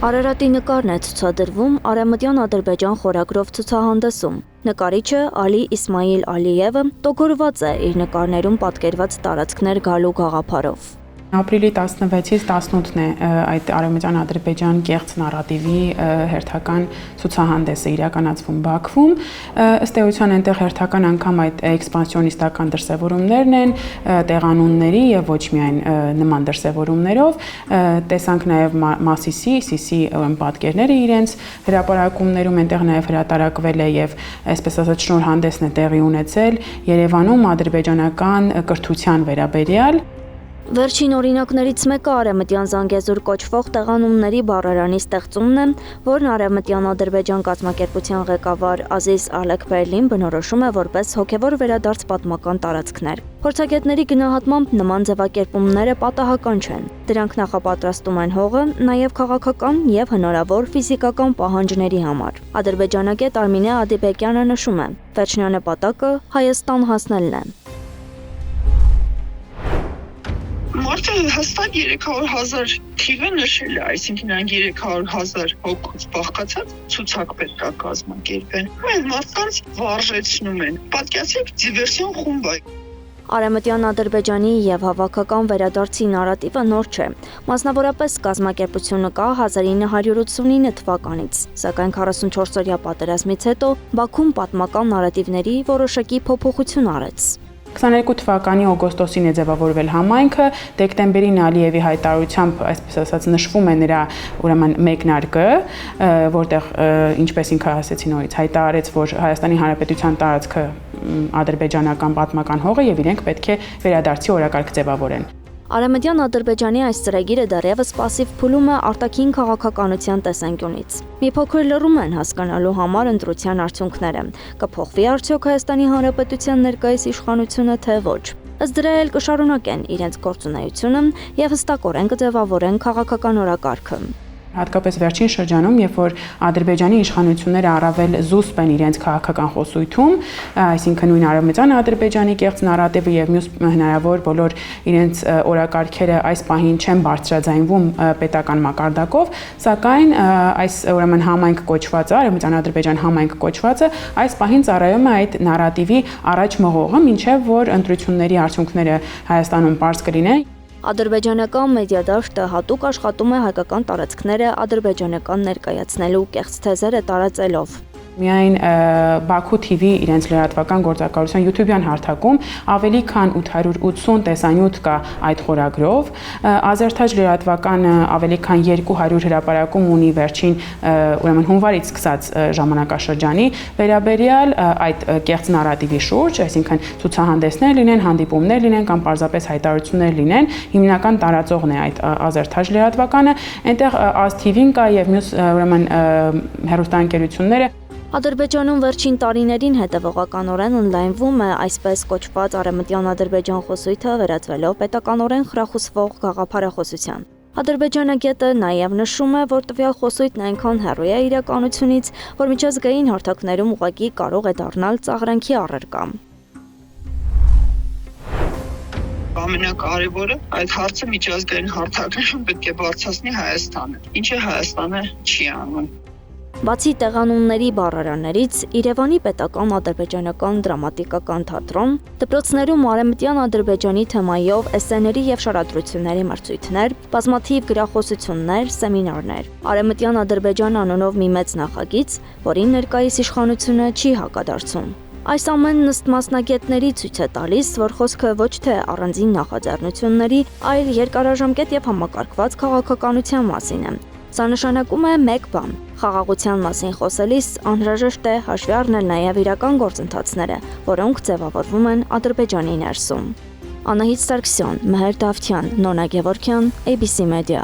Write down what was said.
Արարատի նկարն է ցուցադրվում Արևմտյան Ադրբեջան խորագրով ցուցահանդեսում։ Նկարիչը Ալի Իսմայիլ Ալիևը տոգորված է իր նկարներում պատկերված տարածքներ գալու գաղափարով։ Ապրիլի 16-ից 18-ն է այդ Արևմտյան Ադրբեջան կեղծ նարատիվի հերթական ցուցահանդեսը իրականացվում Բաքվում։ Ըստ էության այնտեղ հերթական անգամ այդ էքսպանսիոնիստական դրսևորումներն են տեղանունների եւ ոչ միայն նման դրսևորումներով։ Տեսանք նաեւ Մասիսի, Սիսի պատկերները իրենց հրապարակումներում այնտեղ նաեւ հրատարակվել է եւ այսպես ասած շնորհանդեսն է տեղի ունեցել Երևանում ադրբեջանական կրթության վերաբերյալ։ Վերջին օրինակներից մեկը Արևմտյան Զանգեզուր կոչվող տեղանունների բառարանի ստեղծումն է, որն Արևմտյան Ադրբեջան կազմակերպության ղեկավար Ազիզ Ալեքբերլին բնորոշում է որպես հոգևոր վերադարձ պատմական տարածքներ։ Փորձագետների գնահատմամբ նման ձևակերպումները պատահական չեն։ Դրանք նախապատրաստում են հողը նաև քաղաքական եւ հնարավոր ֆիզիկական պահանջների համար։ Ադրբեջանագետ Արմինե Ադիբեկյանը նշում է. վերջնանպատակը Հայաստան հասնելն է։ Մարդը հստակ 300,000 թիվը նշել է, այսինքն այն 300,000 հոգուց բաղկացած ցուցակ պետք է կազմակերպեն։ Այս մարդկանց վարժեցնում են։ Պատկերացրեք դիվերսիոն խումբ է։ Արևմտյան Ադրբեջանի եւ հավաքական վերադարձի նարատիվը նոր չէ։ Մասնավորապես կազմակերպությունը կա 1989 թվականից, սակայն 44-օրյա պատերազմից հետո Բաքուն պատմական նարատիվների որոշակի փոփոխություն արեց։ 22 թվականի օգոստոսին է ձևավորվել համայնքը, դեկտեմբերին Ալիևի հայտարարությամբ, այսպես ասած, նշվում է նրա ուրեմն մեկնարկը, որտեղ ինչպես ինքը ասեցի նորից հայտարարեց, որ Հայաստանի Հանրապետության տարածքը ադրբեջանական պատմական հող է եւ իրենք պետք է վերադարձի օրակարգ ձևավորեն։ Արևմտյան Ադրբեջանի այս ծրագիրը դեռևս պասիվ փուլում է արտաքին քաղաքականության տեսանկյունից։ Մի փոքր լռում են հասկանալու համար ընտրության արդյունքները։ Կփոխվի արդյոք Հայաստանի Հանրապետության ներկայիս իշխանությունը, թե ոչ։ Ըստ դրա էլ կշարունակեն իրենց գործունեությունը եւ հստակորեն կձևավորեն քաղաքական օրակարգը։ Հատկապես վերջին շրջանում, երբ որ Ադրբեջանի իշխանությունները առավել զուսպ են իրենց քաղաքական խոսույթում, այսինքն նույն Արևմտյան Ադրբեջանի կեղծ նարատիվը եւ մյուս հնարավոր բոլոր իրենց օրակարգերը այս պահին չեն բարձրաձայնվում պետական մակարդակով, սակայն այս ուրեմն համայնք կոչվածը, Արևմտյան Ադրբեջան համայնք կոչվածը այս պահին ծառայում է այդ նարատիվի առաջ մղողը, մինչեւ որ ընտրությունների արդյունքները Հայաստանում պարզ կլինեն։ Ադրբեջանական մեդիադաշտը հատուկ աշխատում է հայկական տարածքները ադրբեջանական ներկայացնելու կեղծ թեզերը տարածելով։ Միայն Բաքու TV իրենց լրատվական գործակալության YouTube-յան հարթակում ավելի քան 880 տեսանյութ կա այդ խորագրով։ Ազերթաջ լրատվականը ավելի քան 200 հրապարակում ունի վերջին ուրեմն հունվարից սկսած ժամանակաշրջանի վերաբերյալ այդ կեղծ նարատիվի շուրջ, այսինքն ցուցահանդեսներ լինեն, հանդիպումներ լինեն կամ պարզապես հայտարարություններ լինեն, հիմնական տարածողն է այդ Ազերթաջ լրատվականը, այնտեղ AzTV-ն կա եւ մյուս ուրեմն հեռուստաընկերությունները։ Ադրբեջանում վերջին տարիներին հետևողականորեն ընդլայնվում է այսպես կոչված Արևմտյան Ադրբեջան խոսույթը վերածվելով պետականորեն խրախուսվող գաղափարախոսության։ Ադրբեջանագետը նաև նշում է, որ տվյալ խոսույթն այնքան հեռու է իրականությունից, որ միջազգային հարթակներում ուղղակի կարող է դառնալ ծաղրանքի առարկա։ Ամենակարևորը այդ հարցը միջազգային հարթակներում պետք է բարձրացնի Հայաստանը, ինչը Հայաստանը չի անում։ Բացի տեղանունների բառարաններից, Երևանի պետական ադրբեջանական դրամատիկական թատրոն, դպրոցներում Արևմտյան Ադրբեջանի թեմայով էսսեների եւ շարադրությունների մրցույթներ, բազմաթիվ գրախոսություններ, սեմինարներ։ Արևմտյան Ադրբեջան անունով մի մեծ նախագիծ, որին ներկայիս իշխանությունը չի հակադարձում։ Այս ամենն ըստ մասնագետների ցույց է տալիս, որ խոսքը ոչ թե առանձին նախաձեռնությունների, այլ երկարաժամկետ եւ համակարգված քաղաքականության մասին է։ Սա նշանակում է մեկ բան. խաղաղության մասին խոսելիս անհրաժեշտ է հաշվի առնել նաև իրական գործընթացները, որոնք ձևավորվում են Ադրբեջանի ներսում։ Անահիտ Սարգսյան, Մեհեր Դավթյան, Նոնա Գևորգյան, ABC Media։